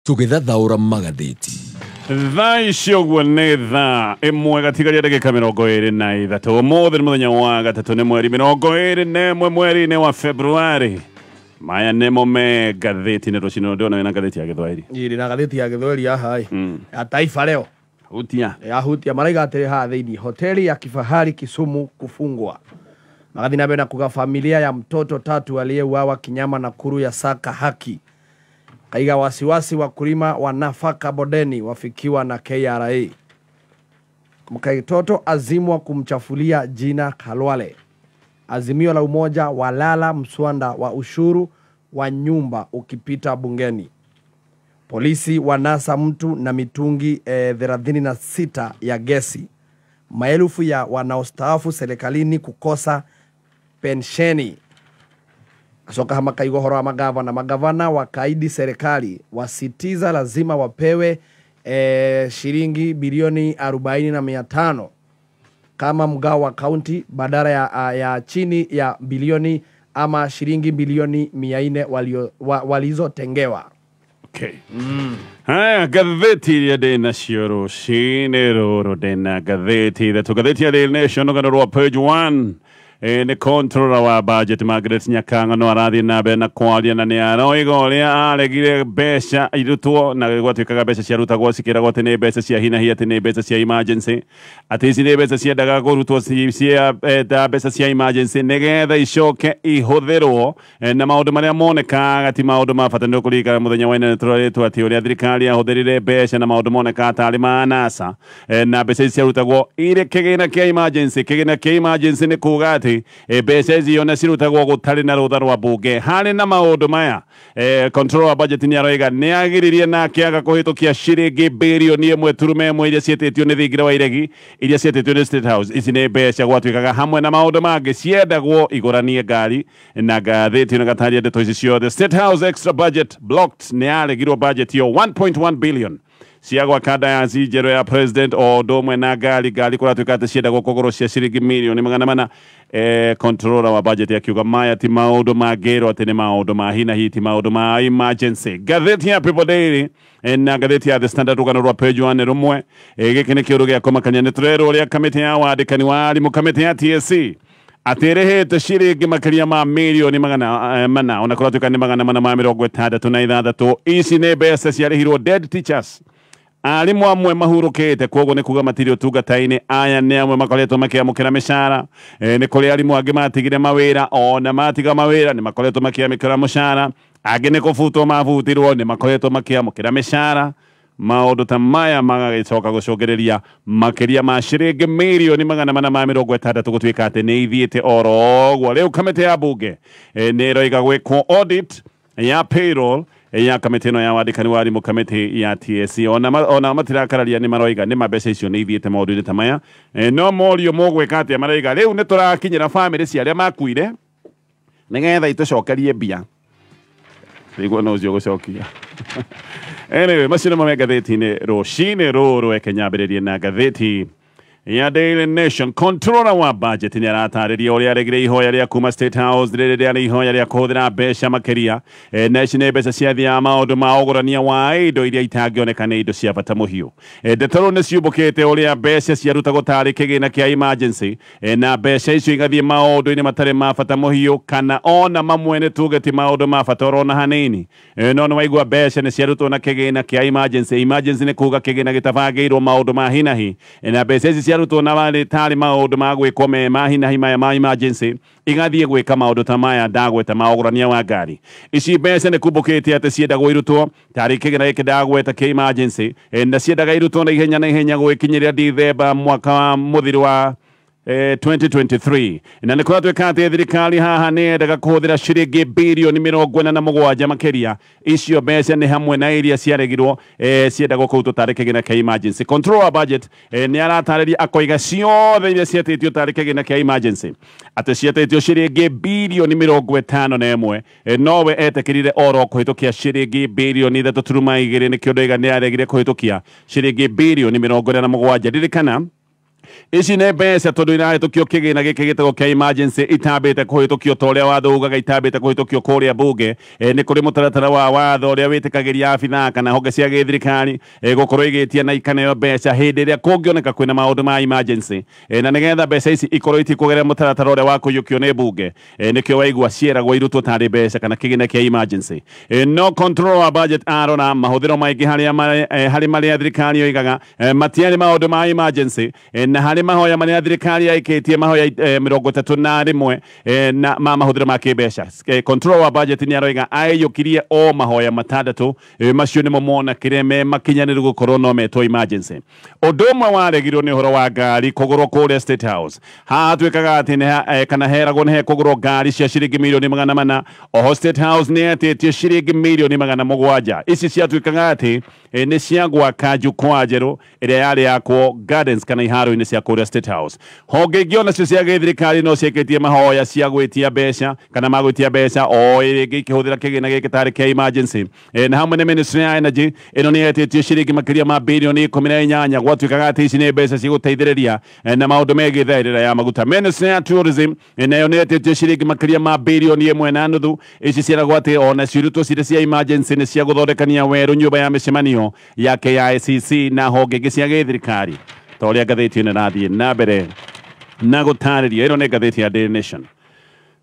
tũgĩthathaũra magathĩti. Thaa icio guo nĩ thaa ĩmwe gatigaria ndagĩka 23 ũmũthĩ nĩ mũthenya wa gatatũ nĩ mweri 21 mweri-inĩ wa Februari. Maya nemo Magathiti-ini rũcinĩ ndĩona wĩna ngathĩti ya Gĩthwaĩri. Ĩrĩ na ngathĩti ya Gĩthwaĩri haha ya Taifa leo. Hutia. Ya hutia maraiga atĩrĩ haha thĩinĩ hoteli ya kifahari Kisumu kufungwa. Magathi na bena kuga familia ya mtoto tatu aliyeuawa kinyama Nakuru ya saka haki. Kaiga wasiwasi wakulima wa nafaka bodeni wafikiwa na KRA. Mkaitoto azimwa kumchafulia jina Khalwale. Azimio la umoja walala mswanda wa ushuru wa nyumba ukipita bungeni. Polisi wanasa mtu na mitungi 36 ya gesi. Maelfu ya wanaostaafu serikalini kukosa pensheni. Soka hama kaigo horo wa magavana wakaidi serikali wasitiza lazima wapewe shilingi bilioni 40,500 kama mgao wa kaunti badala ya chini ya bilioni ama shilingi bilioni 400 walizotengewa. Okay. Haya gatheti ya Dena Shioro Shinero Dena gatheti the gatheti ya Daily Nation on page 1. Ni controller wa budget Margaret Nyakanga no arathi na be na kwaria na ni aroiga uria aregire mbeca irutwo na gwatuikaga mbeca cia rutagwo cikiragwo ati ni mbeca cia hina hi ati ni mbeca cia emergency ati ici ni mbeca cia ndaga kurutwo cia mbeca cia emergency nigetha icoke ihuthirwo na maundu maria monekaga ti maundu ma bata no kurika muthenya wa ina tũrarĩtwo ati uria thirikari yahuthirire mbeca na maundu moneka atari ma NASA na mbeca cia rutagwo ire kigina kia emergency ni kuga ati mbeca icio na cirutagwo gũtarĩ na rũtha rwa mbunge harĩ na maũndũ maya control wa budget ni aroiga ni agiririe na akiaga kũhĩtũkia ciringi bilioni 1.1 iria ciĩtĩtio nĩ thingira wa iregi iria ciĩtĩtio nĩ State House. Ici nĩ mbeca gwatuĩkaga hamwe na maũndũ mangĩ ciendagwo igũranie ngari na ngathĩti na gataria ndeto ici ciothe. State House extra budget blocked ni aregirwo budget yo 1.1 billion siagwa kada ya njerũ ya president o domwe na ngari kũratuĩka atĩ ciendagwo kũgũrũ cia ciringi milioni 400. Controller wa budget akiuga maya ti maũndũ mangĩrwo atĩ nĩ maũndũ ma hina hi ti maũndũ ma emergency. Gatheti ya People Daily na gatheti ya The Standard rũgano rwa page 1 rũmwe gĩkĩ nĩ kĩũndũ gĩa kũmakania nĩ tũrerwo ũrĩa kamĩtĩ ya wandĩkani wa arimũ kamĩtĩ ya TSC aterehete ciringi makiria ma milioni 400 ona kũratuĩka nĩ 466. Ici nĩ mbeca ciarĩhirwo dead teachers arimũ amwe mahurũkĩte kwoguo nĩ kuga matirĩ ũtungata-inĩ aya nĩ amwe makoretwo makĩamũkĩra mĩcara nĩ kũrĩ arimũ angĩ matigire mawĩra ona matiga mawĩra nĩ makoretwo makĩamũkĩra mũcara angĩ nĩ kũbutwo mabutirwo nĩ makoretwo makĩamũkĩra mĩcara. Maũndũ ta maya magagĩcoka gũcũngĩrĩria makĩria ma ciringi milioni 460 gũtuĩka atĩ nĩ ithiĩte oro ũguo. Rĩu kamĩtĩ ya mbunge nĩ ĩroiga gwĩkwo audit ya payroll ya kamĩtĩ ĩno ya wandĩkani wa arimũ kamĩtĩ ya TSC ona matirakararia nĩ maroiga nĩ mbeca icio nĩ ithiĩte maũndũ-inĩ ta maya no morio mũgwĩka atĩa maroiga rĩu nĩ tũrakinyĩra bamĩrĩ cia arĩa makuire nĩgetha itũcokerie mbia rĩguo no ũcio gũcokia. Anyway, macio nĩmo me ngathĩti-inĩ rũcinĩ rũrũ reke nyambĩrĩrie na ngathĩti ya Daily Nation. Controller wa budget ni aratarĩria ũrĩa aregire ihoya rĩa kuma State House rĩrĩa nĩ ihoya rĩa kũhũthĩra mbeca makĩria na ici nĩ mbeca cia thia maũndũ ma ũgũrania wa indo iria itangĩoneka nĩ indo cia bata mũhiũ. Ndeto nĩ ciumbũkĩte ũrĩa mbeca ciarutagwo tarĩ kĩgĩna kĩa emergency na mbeca icio igathiĩ maũndũ-inĩ matarĩ ma bata mũhiũ kana ona mamwe nĩ tuge ti maũndũ ma bata ona hanini. No nĩ waigua mbeca nĩ ciarutwo na kĩgĩna kĩa emergency. Emergency nĩ kuga kĩgĩna gĩtabangĩirwo maũndũ ma hinahi na mbeca ici ciarutwo na wale tari maũndũ ma gwĩkwo me ma hinahi maya ma emergency igathiĩ gwĩka maũndũ ta maya ndagweta ma ũgũrania wa ngari. Ici mbeca nĩ kumbũkĩte atĩ ciendagwo irutwo tarĩ kĩgĩna gĩkĩ ndagweta kĩa emergency na ciendaga irutwo na ihenya gwĩkinyĩria Dithemba mwaka wa mũthiro wa 2023 na nĩ kũratuĩka atĩ thirikari haha nĩ yendaga kũhũthĩra ciringi bilioni 47 makĩria. Icio mbeca nĩ hamwe na iria ciaregirwo ciendagwo kũrutwo tarĩ kĩgĩna kĩa emergency. Control wa budget nĩ aratarĩria akoiga ciothe iria ciatĩtio tarĩ kĩgĩna kĩa emergency atĩ ciatĩtio ciringi bilioni 51 nowe etĩkĩrire oro kũhĩtũkia ciringi bilioni 3.2 nĩkĩo ndoiga nĩ aregire kũhĩtũkia ciringi bilioni 47. Ririkana ici nä mbeca tondå irahä tå kio kä gä na gä kä gä tegwo kä emergency itambä te kå hä tå kio ta å rä a watho ugaga itambä te kå hä tå kio kå rä a mbunge nä kå rä må taratara wa watho å rä a wä tä kagä ria abitha kana honge cia gä thirikari gå korwo igä tia na ikaneo mbeca hä ndä ä rä a kå ngä oneka kwä na maå ndå ma emergency na nä getha mbeca ici ikorwo itikå gerera må taratara å rä a wa kå yå kio nä mbunge nä kä o waigua cieragwo irutwo tarä mbeca kana kä gä na kä emergency no control wa budget arona mahå thä ro maingä harä marä a thirikari oigaga matiarä maå ndå ma emergency na harä mahoya marä a thirikari aikä tie mahoya 31 na mahå thä ro ma kä mbeca control wa budget nä aroiga aiyå kirie o mahoya matandatå macio nä mo mona kä rä me makinyanä rä gå korwo no metwo emergency å ndå å mwe waregirwo nä å horo wa ngari kå gå rwo kå rä a State House haha tuä kaga atä kana heragwo nä he kå gå rwo ngari cia ciringi mirioni 400 oho State House nä atä tie ciringi mirioni 700 ici ciatuä kaga atä nä cia gwaka njukwa njerå ä rä a yarä yakwo gardens kana iharo-inä cia kå rä a State House honge ingä ona cio cia gä thirikari no ciäkä tie mahoya cia gwä tia mbeca kana magwä tia mbeca o ä rä ngä ikä hå thä ra kä gä na gä kä tarä kä emergency na hamwe nä ministry ya energy ä no nä etä tie ciringi makä ria ma bilioni 18 gwatuä kaga atä ici nä mbeca cigå teithä rä ria na maå ndå megiä thaä ya maguta ministry ya tourism nayo nä etä tie ciringi makä ria ma bilioni 1.5 ici ciaragwo atä ona ciurutwo cirä cia emergency nä cia gå thondekania werå nyå ya mä cemanio ya KICC na honge ingä cia gä thirikari ta å rä a ngathä ä rathiä na mbere na gå tarä ria ä no nä ngathä ya Daily Nation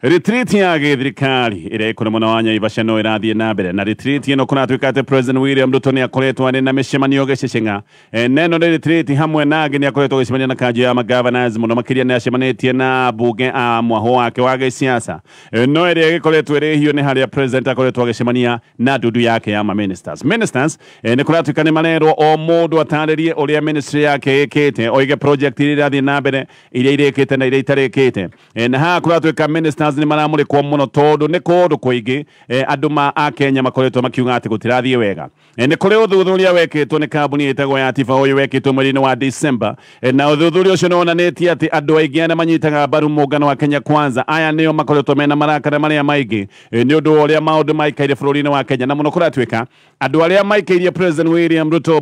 retreat ya gä thirikari ä rä a ä kå rä må no wa Naivasha no ä rathiä na mbere na retreat ä no kå natuä ka atä President William Ruto nä akoretwo arä na mä cemanio gä ceceng'a neno nä retreat hamwe nangä nä akoretwo gä cemania na kanjå ya magovernors må no makä ria nä acemanä tie na mbunge a mwahå wake wa gä ciaca no ä rä a gä koretwo ä rä hiå nä harä a president akoretwo agä cemania na ndundu yake ya ministers nä kå ratuä ka nä marerwo o må ndå atarä rie å rä a ministry yake ä kä te oige project iria irathiä na mbere iria irä kä te na iria itarä kä te na haha kå ratuä ka ministers nä maramå rä kwo må no tondå nä kå ndå kå ingä andå a Kenya makoretwo makiuga atä gå tirathiä wega nä kå rä å thuthuria wekä two nä kambuni ĩtagwo ya tiba å yå wekä two mweri-inä wa December na å thuthuria å cio nä wonanä tie atä andå aingä arä a manyitaga mbaru må ngano wa Kenya Kwanza aya nä o makoretwo mena marakara marä a maingä nä å ndå wa å rä a maå ndå maikaire bå rå ri-inä wa Kenya na må no kå ratuä ka andå arä a maikairie President William Ruto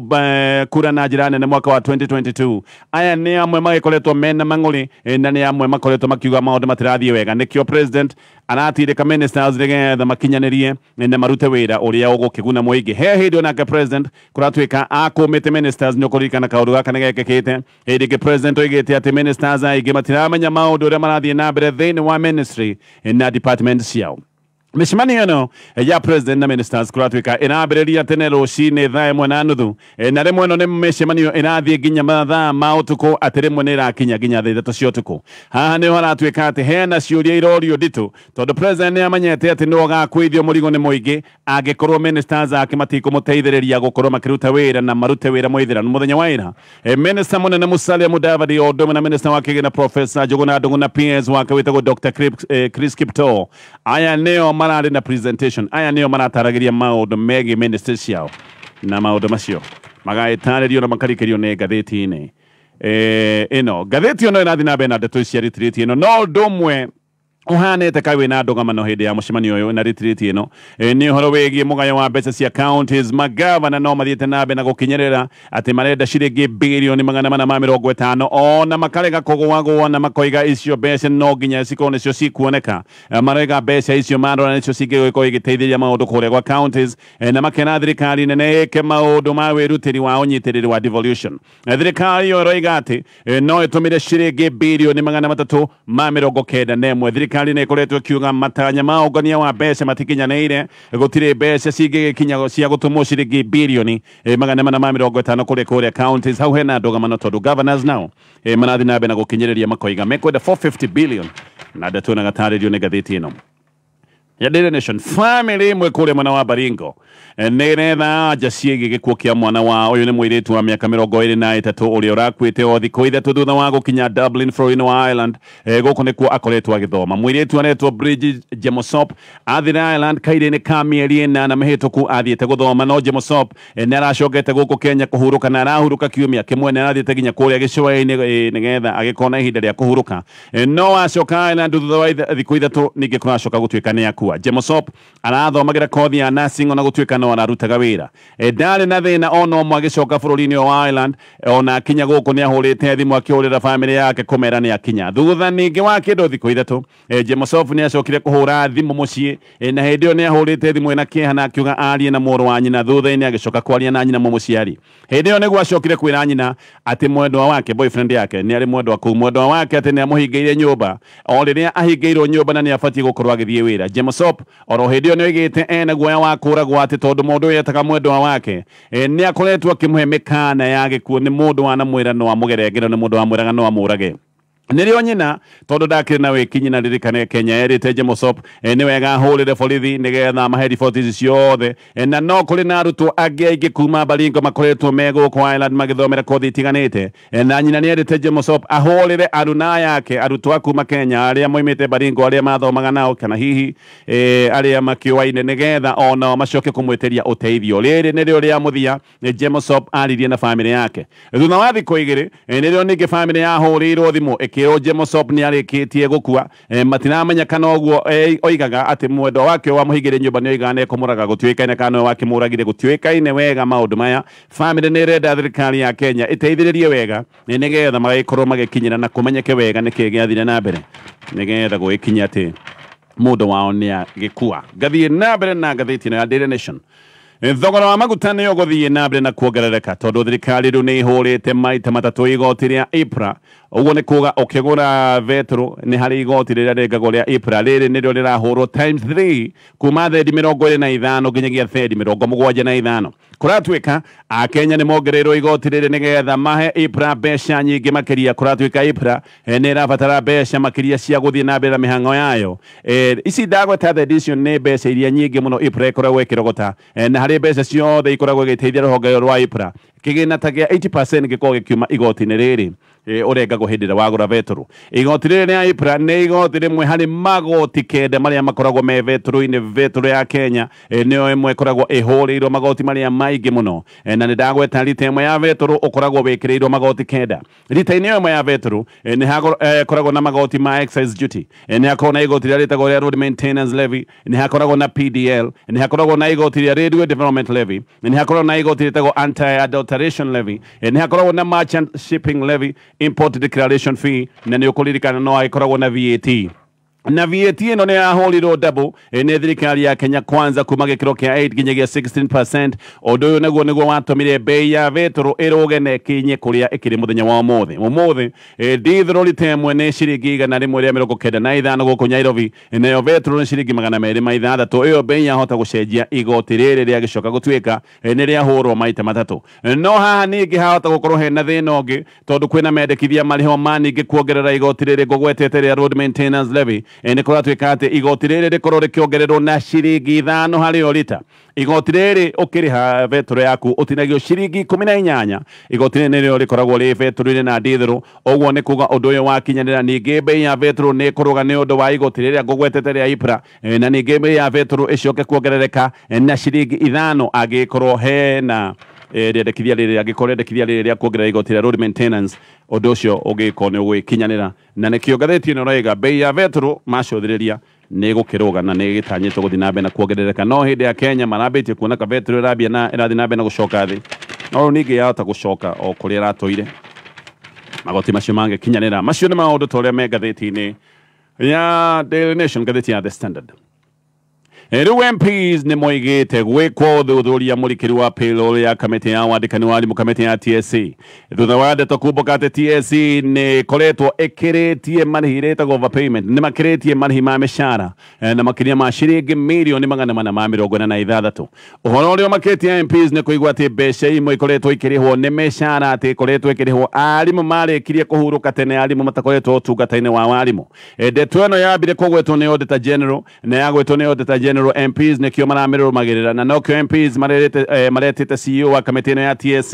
kura na njä ra nene mwaka wa 2022 aya nä amwe magäkoretwo mena mang'å rä na nä amwe makoretwo makiuga maå ndå matirathiä wega nä kä o president aratirä ka ministers nä getha makinyanä rie na marute wä ra å rä a å gå kä guna må ingä he hä ndä onake president kå ratuä ka akå mä te ministers nä å kå ririkana kaå ndå gaka nä gekä te hä ndä kä president oigä te atä ministers aingä matiramenya maå ndå å rä a marathiä na mbere thä-inä wa ministry na department ciao mĩcemanio ĩno ya president na ministers kå ratuä ka ä rambä ria tene rå cinä thaa ĩmwe na nuthu na rä mwe ĩno nä mĩcemanio ä rathiä nginya mathaa ma å tukå atä rä mwe nä ĩrakinya nginya thaa 3 cia å tukå haha nä ho haratuä ka atä heana ciå ria irorio nditå tondå president nä amenyete atä nä gakwĩthio må rigo nä må ingä angä korwo ministers ake matikå må teithä rä ria gå korwo makä ruta wä ra na marute wä ra mwithiranu må thenya wa ira minister må nene Musalia Mudavadi o ndå na minister wa kä gä na professor Njuguna Ndung'u na PS wake wä tagwo Dr. Chris Kiptoo aya nä o mararĩ na presentation aya nĩo marataragĩria maũndũ megiĩ ministry ciao na maũndũ macio magagĩtarĩrio na makarĩkĩrio nĩ ngathĩti-inĩ ĩno ngathĩti ĩno ĩrathiĩ na mbere na ndeto cia retreat ĩno no ũndũ ũmwe uhanite ka wina ndũgamano hĩndĩ ya mũcemanio ũyũ na retreat ĩno nĩ ũhoro wĩgiĩ mũgayo wa mbeca cia counties magavana no mathiĩte na mbere na gũkinyĩrĩra atĩ marenda ciringi bilioni 450 ona makarega kũgũagũa na makoiga icio mbeca no nginya cikorwo nĩcio cikuoneka marauga mbeca icio marora nĩcio cingĩgĩkorwo igĩteithĩrĩria maũndũ kũrĩa gwa counties na makena thirikari nene ĩke maũndũ ma wĩrutĩri wa ũnyitĩrĩri wa devolution thirikari ĩyo ĩroiga atĩ no ĩtũmĩre ciringi bilioni 391 thirikari nä ĩkoretwo ĩkiuga matanya ma ũngania wa mbeca matikinyanĩire gũtirĩ mbeca cingĩgĩkinya cia gũtũmwo ciringi bilioni 450 kũrĩa counties hau hena ndũgamano tondũ governors nao marathiĩ na mbere na gũkinyĩrĩria makoiga mekwenda 450 billion na ndeto na gatarĩrio nĩ ngathĩti ĩno ya Daily Nation family imwe kũrĩa mwena wa Baringo nĩ retha anja ciĩgiĩ gĩkuũ kĩa mwana wa ũyũ nĩ mũirĩtu wa mĩaka 23 ũrĩa ũrakuĩte o thikũ ithatũ thutha wa gũkinya Dublin bũrũri-inĩ wa Ireland gũkũ nĩkuo akoretwo agĩthoma mũirĩtu aretwo Bridget Jemosop athire Ireland kairĩ-inĩ ka mĩeri 8 mĩhĩtũku athiĩte gũthoma no Jemosop nĩ aracokete gũkũ Kenya kũhurũka na arahurũka kiumia kĩmwe nĩ arathiĩte nginya kũrĩa gĩcũa-inĩ nĩgetha agĩkona ihinda rĩa kũhurũka no acoka Ireland thutha wa thikũ ithatũ ningĩ kũracoka gũtuĩka nĩ gukua Jemosop arathomagira kothi ya nursing ona gutuika no ararutaga wira ndari na thina ono mwagicoka bururi-ini wa Ireland ona kinya guku ni ahurite thimu akihurira family yake kumera ni akinya thutha ningi wa kindu thiko ithatu Jemosop ni acokire kuhura thimu mucii na hindi yo ni ahurite thimu ina kieha na akiuga arie na muru wa nyina thutha-ini agicoka kwaria na nyina muciari hindi yo niguo acokire kwira nyina ati mwendwa wake boyfriend yake ni ari mwendwa wake ati ni amuhingeire nyumba o riria ahingeirwo nyumba na ni abatie gukorwo agithie wira Jemosop oro hindi yo ni oigite ena guoya wa kuragwo ati tondu mundu uyu etaga mwendwa wake ni akoretwo akimuhe mikana ya gikuo ni mundu wanamwira no amugerengera ni mundu wamwiraga no amurage nirio nyina tondu ndakiri na wikinyi na ririkane Kenya erite Jemosop ni wega ahurire borithi nigetha mahe riboti ciothe na no kuri na arutwo angi aingi kuma Baringo makoretwo mego kwa Ireland magithomera kothi itiganite na nyina ni erite Jemosop ahurire aruna yake arutwo kuma Kenya aria moimite Baringo aria mathomaga nao kana hihi aria makioaine nigetha ona macoke kumwitiria uteithio riri nirio ria muthia Jemosop aririe na family yake thutha wa thiko igiri nirio ningi family yahurirwo thimu kiro Jemosop ni arikitie gukua matiramenya kana oguo oigaga ati mwendwa wake wa muhigire nyumba ni oigane kumuraga gutwikaine kana wake muragire gutwikaine wega maundu maya family ni renda thirikari ya Kenya iteithiririe wega nigetha magikorwo magikinyira na kumenyeke wega niki giathire na mbere nigetha gwikinya ati mundu wao ni agikua gathie na mbere na Magathiti-ini ya Daily Nation Thogora wa maguta ni uguthie na mbere na kuongerereka tondu thirikari riu ni ihurite maita matatu igoti ria IPRA uguo ni kuga ukigura beturu ni hari igoti riria rengagwo ria IPRA riri nirio rirahurwo times 3 kuma thendi 25 nginyagia thendi 75 kuratuika akenya ni mongereirwo igoti riri nigetha mahe IPRA mbeca nyingi makiria kuratuika IPRA ni irabatara mbeca makiria cia guthie na mbere na mihango yayo ici ndagweta the edition ni mbeca iria nyingi muno IPRA ikoragwo ikirogota na hari mbeca ciothe ikoragwo igiteithia ruhonge rwa IPRA kigina ta gia 80% gikoragwo gikiuma igoti-ini riri urengagwo hindi ria wagura beturu igoti riri ria IPRA ni igoti rimwe hari magoti kenda maria makoragwo me beturu-ini beturu ya Kenya niyo imwe ikoragwo ihuriirwo magoti maria maingi muno na ni ndagweta rita imwe ya beturu ukoragwo wikirirwo magoti kenda rita-ini imwe ya beturu ni hakoragwo na magoti ma excise duty ni hakoragwo na igoti ria ritagwo ria road maintenance levy ni hakoragwo na PDL ni hakoragwo na igoti ria railway development levy ni hakoragwo na igoti ritagwo anti-adulteration levy ni hakoragwo na merchant shipping levy import declaration fee na ni ukuririkana no aikoragwo na VAT na VAT ino ni ahurirwo double ni thirikari ya Kenya kwanza kuma gikiro kia 8 nginyagia 16% undu uyu niguo watumire bei ya beturu iruge na kinye kuria ikiri muthenya wa umuthi dithero litemwe ni ciringi igana rimwe ria 95 guku Nairobi nayo beturu ni ciringi 206 iyo bei yahota gucenjia igoti riri ria gicoka gutuika ni ria hurwo maita matatu no haha ningi hahota gukorwo hena thina ungi tondu kwina mendekithia mariho maningi kuongerera igoti riri ngugwetete ria road maintenance levy ni kuratuika ati igoti riri rikorwo rikiongererwo na ciringi 5 hari o lita igoti riri ukiriha beturu yaku utinagio ciringi 18 igoti riri nirio rikoragwo ri beturu na dithero oguo ni kuga undu uyu wakinyanira ningi bei ya beturu ni kuruga ni undu wa igoti riri ngugwetete ria IPRA na ningi bei ya beturu icoke kuongerereka na ciringi 5 agikorwo hena riendekithia riri agikorwo riendekithia riri ria kuongerera igoti ria road maintenance undu ucio ugikorwo ni ugwikinyanira na nikio Magathiti-ini uraiga bei ya beturu macothiriria ni gukiruga na ni gitanyitwo guthi na mbere na kuongerereka no hindi ya Kenya marabitie kuona ka beturu irabia na irathi na mbere na gucoka thi no ningi yahota gucoka o kuria ratoire magoti macio mange kinyanira macio ni maundu toria me Magathiti-ini ya Daily Nation Magathiti ya The Standard Riu MPs ni moigite gwikwo uthuthuria murikiri wa payroll ya kamiti ya wandikani wa arimu kamiti ya TSC thutha wa ndeto kumbuka ati TSC ni koretwo ikiritie marĩhi ĩretagwo overpayment ni makiritie marĩhi ma mĩcara na makiria ma ciringi mirioni 446 uhoro ũrĩa makĩtie MPs ni kuigua ati mbeca imwe ikoretwo ikirihwo ni mĩcara ati ikoretwo ikirihwo arimu marĩkirie kuhuruka tene arimu matakoretwo ũtungata-inĩ wa warimu ndeto ĩno yambire kũgwetwo ni Auditor General na yagwetwo ni Auditor General general MPs nekio maramerwo magirira na nokio MPs maretete CEO wa kamiti ya TSC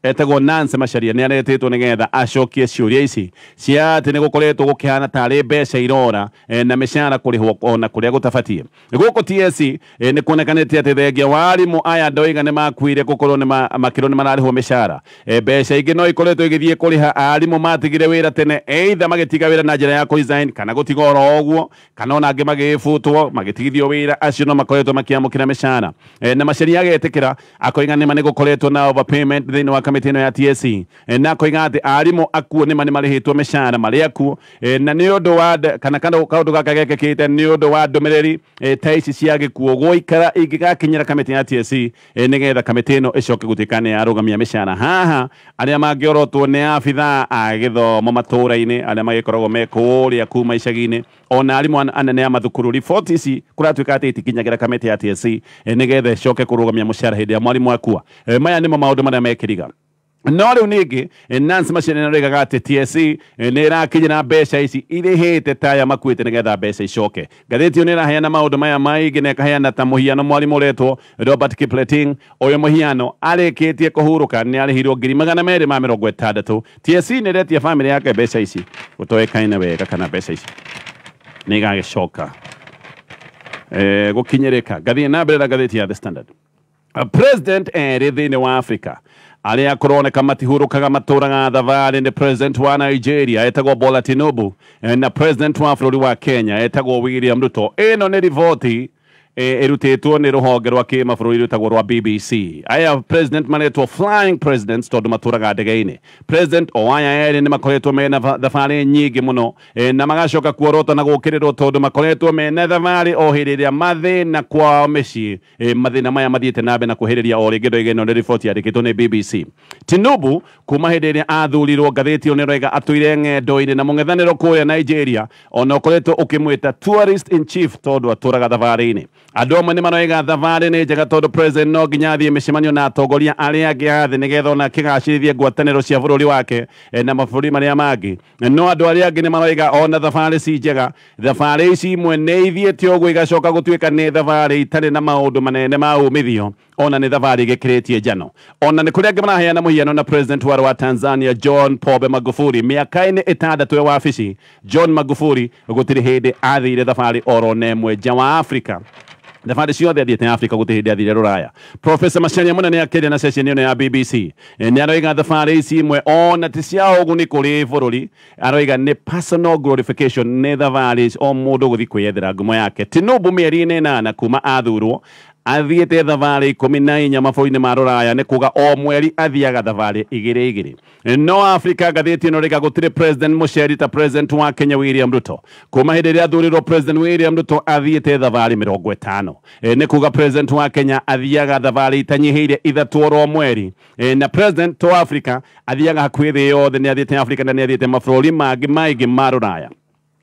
etagwo Nancy Macharia ni aretetwo nigetha acokie ciuria ici cia ati ni gukoretwo gukihana tari mbeca irora na mishara kurihwo ona kuria gutabatie guko TSC ni kuonekanite ati thengia wa arimu aya ndoiga ni makuire gukorwo ni makiro ni mararihwo mishara mbeca ingi no ikoretwo igithie kuriha arimu matigire wira tene either magitiga wira na njira ya resign kana gutigora ogwo kana ona angi magifutwo magitigithio wira acio no makoretwo makiamukira mishara na Macharia agetikira akoiga ni mane gukoretwo na overpayment thini wa kamiti ya TSC na akoiga ati arimu akuo ni mane marihitwo mishara mari akuo na ni undu wa kana kaundu gaka gekekite ni undu wa ndumiriri ta ici cia gikuo goikara ingigakinyira kamiti ya TSC nigetha kamiti ino icoke gutikane ya rugamia mishara haha aria mangiorotwo ni abitha a githomo matura-ini aria magikoragwo mekuria kuma icagi-ini ona arimu anene ya mathukuru report ici kuratuika ati itikinyagira kamiti ya TSC nigetha icoke kurugamia mushara hindi ya mwarimu akua maya nimo maundu maria mekiriga no riu ningi Nancy Macharia narigaga ati TSC ni irakinyira mbeca ici irihite taya makuite nigetha mbeca icoke ngathiti ni iraheana maundu maya maingi na ikaheana ta muhiano mwarimu retwo Robert Kipleting uyu muhiano arikitie kuhuruka ni arihirwo 260 TSC ni retia family yake mbeca ici gutoekaine wega kana mbeca ici ni igagicoka gukinyirika ngathie na mbere na ngathiti ya The Standard president thini wa Africa aria kuroneka matihurukaga maturaga thavari ni president wa Nigeria etagwo Bola Tinubu na president wa bũrũri wa Kenya etagwo William Ruto ino ni rivoti erutetwo ni ruhonge rwa kimabũrũri rutagwo rwa BBC aya president maretwo flying presidents tondu maturaga ndege-ini president o aya eri ni makoretwo mena thavari nyingi muno na magacoka kuorota na gukirirwo tondu makoretwo mena thavari o hiriria mathina kwa micii mathina maya mathiete nambe na kuhiriria o ringi ndoiga ino ni riboti yandikitwo ni BBC Tinubu kuma hiriria athurirwo ngathiti yo ni roiga atuire ng'endo-ini na mung'ethaniro kuria Nigeria ona ukoretwo ukimwita tourist in chief tondu aturaga thavari-ini andu amwe ni maroiga thavari ni njega tondu president no nginya athie micemanio na atongoria aria angi athi nigetha ona kigacirithie ngwataniro cia bũrũri wake na mabũrũri maria mangi no andu aria angi ni maroiga ona thavari ci njega thavari ici imwe ni ithiete ogwo igacoka gutuika ni thavari itari na maundu manene ma umithio ona ni thavari igikiritie njano ona ni kuria angi maraheana muhiano na president wa Tanzania John Pombe Magufuli miaka-ini 6 wa wabici John Magufuli gutiri hindi athire thavari oro nemwe nja wa Africa thavari ciothe athiete Africa guti hindi athire Ruraya Professor Macharia munene akiria na session ino ya BBC ni aroiga thavari ici imwe ona ti cia uguni kuri bũrũri aroiga ni personal glorification ni thavari o mundu guthi kwiyethera ngumo yake Tinubu mieri-ini 8 kuma athurwo athiete thavari 14 mabũrũri-ini ma Ruraya ni kuga o mweri athiaga thavari igiri no Africa ngathiti ino riga gutire president muceri ta president wa Kenya William Ruto kuma hindi ria athurirwo president William Ruto athiete thavari 50 ni kuga president wa Kenya athiaga thavari itanyihiire 3 oro mweri na president wa Africa athiaga hakuhi thi yothe ni athiete Africa na ni athiete mabũrũri mangi maingi ma Ruraya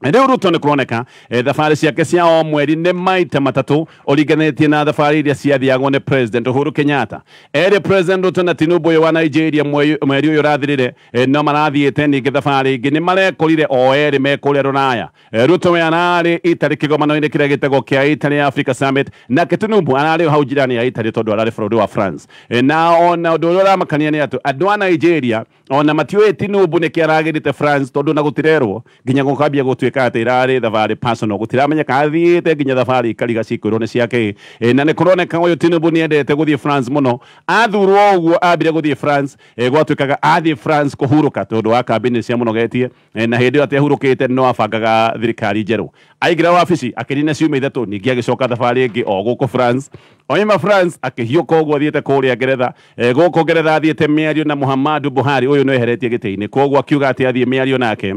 Riu Ruto ni kuroneka thavari ciake cia o mweri ni maita matatu uringanitie na thavari iria ciathiagwo ni president Uhuru Kenyatta eri president Ruto na Tinubu wa Nigeria mweri uyu rathirire no marathiete ningi thavari ingi ni marekorire o eri mekuria Ruraya Ruto we arari Italy kigomano-ini kiria gitagwo kia Italy Africa Summit na Tinubu arari hau jirani ya Italy tondu arari bũrũri wa France na ona undu uria uramakania ni atu andu a Nigeria ona matiwe Tinubu ni kiaragirite France tondu na gutirerwo nginya gukambia gutuika ati irari thavari personal gutiramenya kathiite nginya thavari ikariga cikwirwo ni ciake na ni kuroneka uyu Tinubu ni endete guthie France muno athurwo uguo ambire guthie France gwatuikaga athie France kuhuruka tondu wa kambini cia muno getie na hindi io ati ahurukite no abangaga thirikari njeru aigira wabici akirina ciuma ithatu ningi agicoka thavari ingi o guku France oima France akihiuka uguo athiete kuria Ngeretha guku Ngeretha athiete miario na Muhammadu Buhari uyu no eheretie giti-ini koguo akiuga ati athie miario nake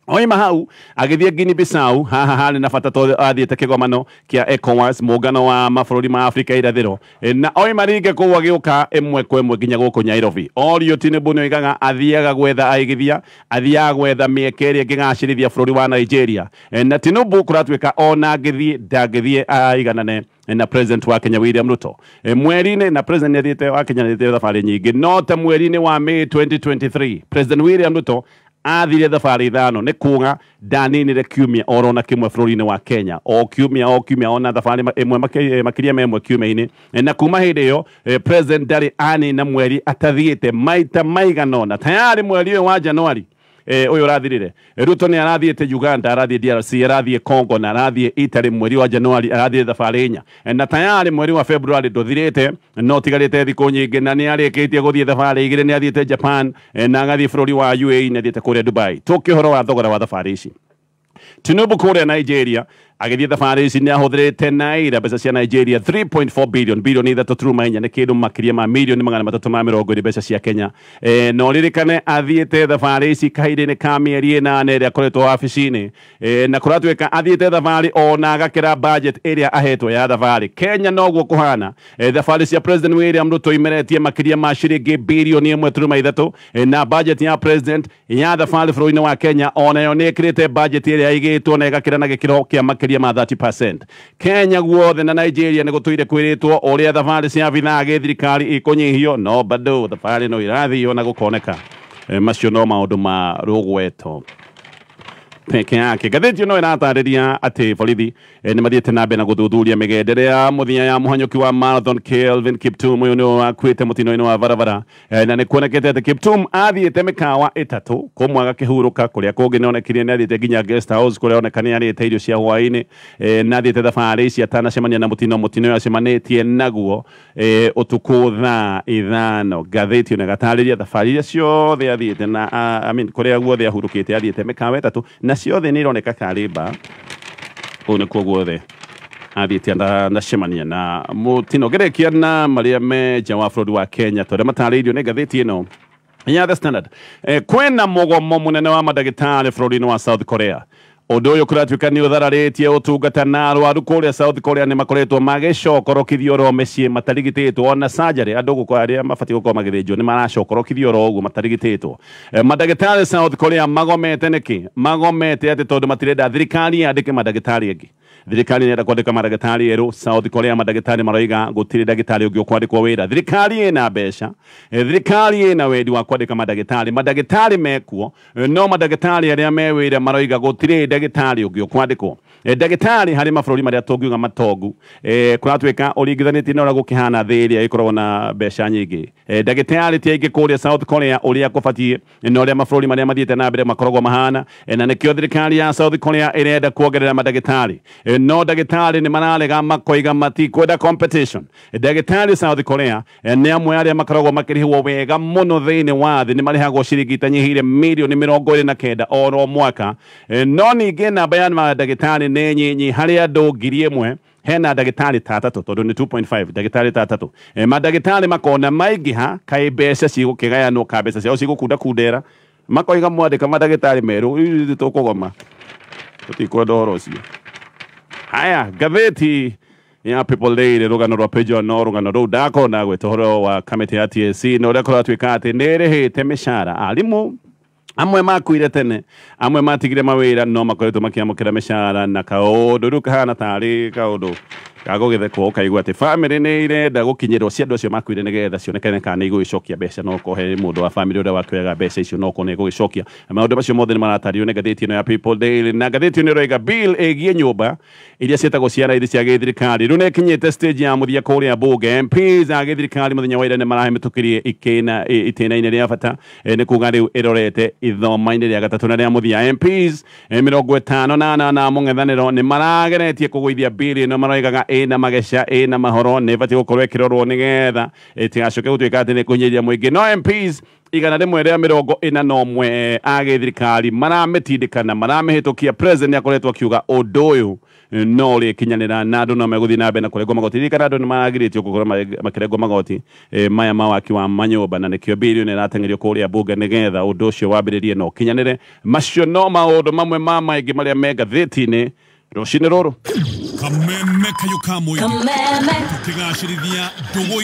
oima hau agithie Guinea Bissau haha hari na bata to athiete kigomano kia ECOWAS muungano wa mabũrũri ma Africa irathiro na oima ringe kuwa giuka imwe kwa imwe nginya guku Nairobi orio Tinubu ni igaga athiaga gwetha aigithia athiaga gwetha miekeri ingigacirithia bũrũri wa Nigeria na Tinubu kuratuika ona ngithie ndangithie aiganane na president wa Kenya William Ruto mweri-ini na president athiete wa Kenya athiete thavari nyingi no ta mweri-ini wa May 2023 president William Ruto athire thabarĩ ithano nĩ kuga ndaninire kiumia orona kĩmwe bũrũri-inĩ wa Kenya o kiumia ona thabarĩ ĩmwe makĩria ma ĩmwe kiumia-inĩ na kuma hĩndĩ ĩyo president ndarĩ anina mweri atathiĩte maita maigana ũna tayari mweri ũyũ wa Januari uyu rathirire Ruto ni arathiete Uganda arathie DRC arathie Congo na arathie Italy mweri wa Januari arathie thabarĩ inya na tayari mweri wa February nduthirite no tigarite thikũ nyingĩ na ni arĩkĩtie gũthie thabarĩ igĩrĩ ni athiete Japan na agathie bũrũri wa UAE na athiete kũrĩa Dubai tukĩhoro wa thogora wa thabarĩ ici Tinubu kũrĩa Nigeria agithie thabarĩ ici ni ahũthĩrĩte naira mbeca cia Nigeria 3.4 billion bilioni ithatũ turuma inya nĩ kĩndũ makĩria ma milioni 320 mbeca cia Kenya no ririkane athiĩte thabarĩ ici kahinda-inĩ ka mĩeri 8 ĩrĩa akoretwo wabici-inĩ na kũratuĩka athiĩte thabarĩ ona agakĩra budget ĩrĩa ahetwo ya thabarĩ Kenya noguo kũhana thabarĩ cia President William Ruto imeretie makĩria ma ciringi bilioni 1.3 na budget ya president ya thabarĩ bũrũri-inĩ wa Kenya onayo nĩ ĩkĩrĩte budget ĩrĩa ĩigĩtwo na ĩgakĩra na gĩkĩro kĩa makĩria ma 30%. Kenya guothe na Nigeria nĩ gũtũire kwĩrĩtwo ũrĩa thabarĩ cia vitha thirikari ikũnyihio no bado thabarĩ no irathio na gũkoneka macio no maũndũ ma rũgweto peke yake gatheti no ĩratarĩria atĩ borithi nĩ mathiĩte na mbere na gũthuthuria mĩgendere ya mũthia ya mũhanyũki wa marathon Kelvin Kiptum ũyũ nĩ wakuĩte mũtino-inĩ wa barabara na nĩ kuonekete atĩ Kiptum athiĩte mĩkawa ĩtatũ kũmwe agakĩhurũka kũrĩa kũngĩ nĩ onekire nĩ athiĩte nginya guest house kũrĩa oneka nĩ arĩte irio cia hwaĩ-inĩ na athiĩte thabarĩ ici atanacemania na mũtino ũyũ acemanĩtie naguo ũtukũ thaa ithano gatheti nĩ gatarĩria thabarĩ iria ciothe athiĩte na kũrĩa guothe ahurũkĩte athiĩte mĩkawa ĩtatũ na ciothe nĩ ironeka tarĩ mba ũũ nĩ kuo guothe athiĩte ndacemania na mũtino gerekia na marĩa me nja wa bũrũri wa Kenya tondũ matarĩirio nĩ ngathĩti ĩno ya The Standard kwĩna mũgomo mũnene wa mandagĩtarĩ bũrũri-inĩ wa South Korea ũndũ ũyũ kũratuĩka nĩ ũthararĩtie ũtungata na arwaru kũrĩa South Korea nĩ makoretwo magĩcokorokithio ro mĩciĩ matarigitĩtwo ona surgery andũ arĩa mabatiĩ gũkorwo magĩthĩnjwo nĩ maracokorokithio ro ũguo matarigitĩtwo mandagĩtarĩ South Korea magomete nĩkĩ magomete atĩ tondũ matirenda thirikari yandĩke mandagĩtarĩ angĩ thirikari nĩenda kwandĩka mandagĩtarĩ erũ South Korea mandagĩtarĩ maroiga gũtirĩ ndagĩtarĩ ũngĩ ũkwandĩkwo wĩra thirikari ĩna mbeca thirikari ĩna wendi wa kwandĩka mandagĩtarĩ mekuo no mandagĩtarĩ arĩa me wĩra maroiga gũtirĩ ndagĩtarĩ ũngĩ ũkwandĩkwo ndagĩtarĩ harĩ mabũrũri marĩa tũngiuga matongu kũratuĩka ũringithanĩtie na ũrĩa gũkĩhana thĩ ĩrĩa ĩkoragwo na mbeca nyingĩ ndagĩtarĩ ti aingĩ kũrĩa South Korea ũrĩa kũbatiĩ na ũrĩa mabũrũri marĩa mathiĩte na mbere makoragwo mahana na nĩkĩo thirikari ya South Korea ĩrenda kuongerera mandagĩtarĩ no ndagĩtarĩ nĩ mararega makoiga matikwenda competition ndagĩtarĩ South Korea nĩ amwe arĩa makoragwo makĩrĩhwo wega mũno thĩinĩ wa thĩ nĩ marĩhagwo ciringi itanyihĩire milioni 29 oro mwaka no ningĩ namba ya mandagĩtarĩ nĩ nyinyi harĩ andũ 1,000 hena ndagĩtarĩ tatatũ tondũ nĩ 2.5 ndagĩtarĩ tatatũ mandagĩtarĩ makona maingĩha kaĩ mbeca cigũkĩgayanwo ka mbeca ciao cigũkundakundera makoiga mwandĩka mandagĩtarĩ merũ tũkũgoma tũtikwenda ũhoro ũcio haya gatheti ya People Daily rũgano rwa page no rũgano rũu ndakona gwĩta ũhoro wa kamĩtĩ ya TSC na ũrĩa kũratuĩka atĩ nĩ ĩrĩhĩte mĩcara arimũ amwe makuire tene amwe matigire mawĩra no makoretwo makĩamũkĩra mĩcara na kaũndũ rĩu kahana tarĩ kaũndũ gagũgĩthekwo ũkaigua atĩ bamĩrĩ nĩ irenda gũkinyĩrwo cia andũ acio makuire nĩgetha cionekane kana nĩ igũgĩcokia mbeca no kohe mũndũ wa bamĩrĩ ũrĩa wakĩoyaga mbeca icio no ko nĩ igũgĩcokia maũndũ macio mothe nĩ maratario nĩ ngathĩti ĩno ya People Daily na ngathĩti ĩno ĩroiga bill ĩgiĩ nyũmba iria ciĩtagwo cia raithi cia gĩthirikari rĩu nĩ ĩkinyĩte stage ya mũthia kũrĩa mbunge MPs a gĩthirikari mũthenya wa ira nĩ marahĩmĩtũkĩrie itĩna-inĩ rĩa bata nĩ kuga rĩu ĩrorete ithoma-inĩ rĩa gatatũ na rĩa mũthia MPs 58 mũng'ethanĩro nĩ marageretie kũgũithia bill ĩno maroigaga ĩna mageca ĩna mahoro nĩ ĩbatiĩ gũkorwo ĩkĩrorwo nĩgetha ĩtigacoke gũtuĩka atĩ nĩ kũnyĩria mũingĩ no MPs igana rĩmwe rĩa 41 a gĩthirikari maramĩtindĩkana maramĩhĩtũkia president nĩ akoretwo akiuga ũndũ ũyũ no rĩkinyanĩra na andũ no megũthiĩ na mbere na kũrengwo magoti ririkana andũ nĩ maragirĩtio gũkorwo makĩrengwo magoti maya ma waki wa manyũmba na nĩkĩo birioni ĩrateng'erio kũrĩa mbunge nĩgetha ũndũ ũcio wambĩrĩrie no ũkinyanĩre macio no maũndũ mamwe ma maingĩ marĩa me ngathĩti-inĩ rũcinĩ rũrũ kameme kayo kamwe kameme tukigacirithia ndũgũ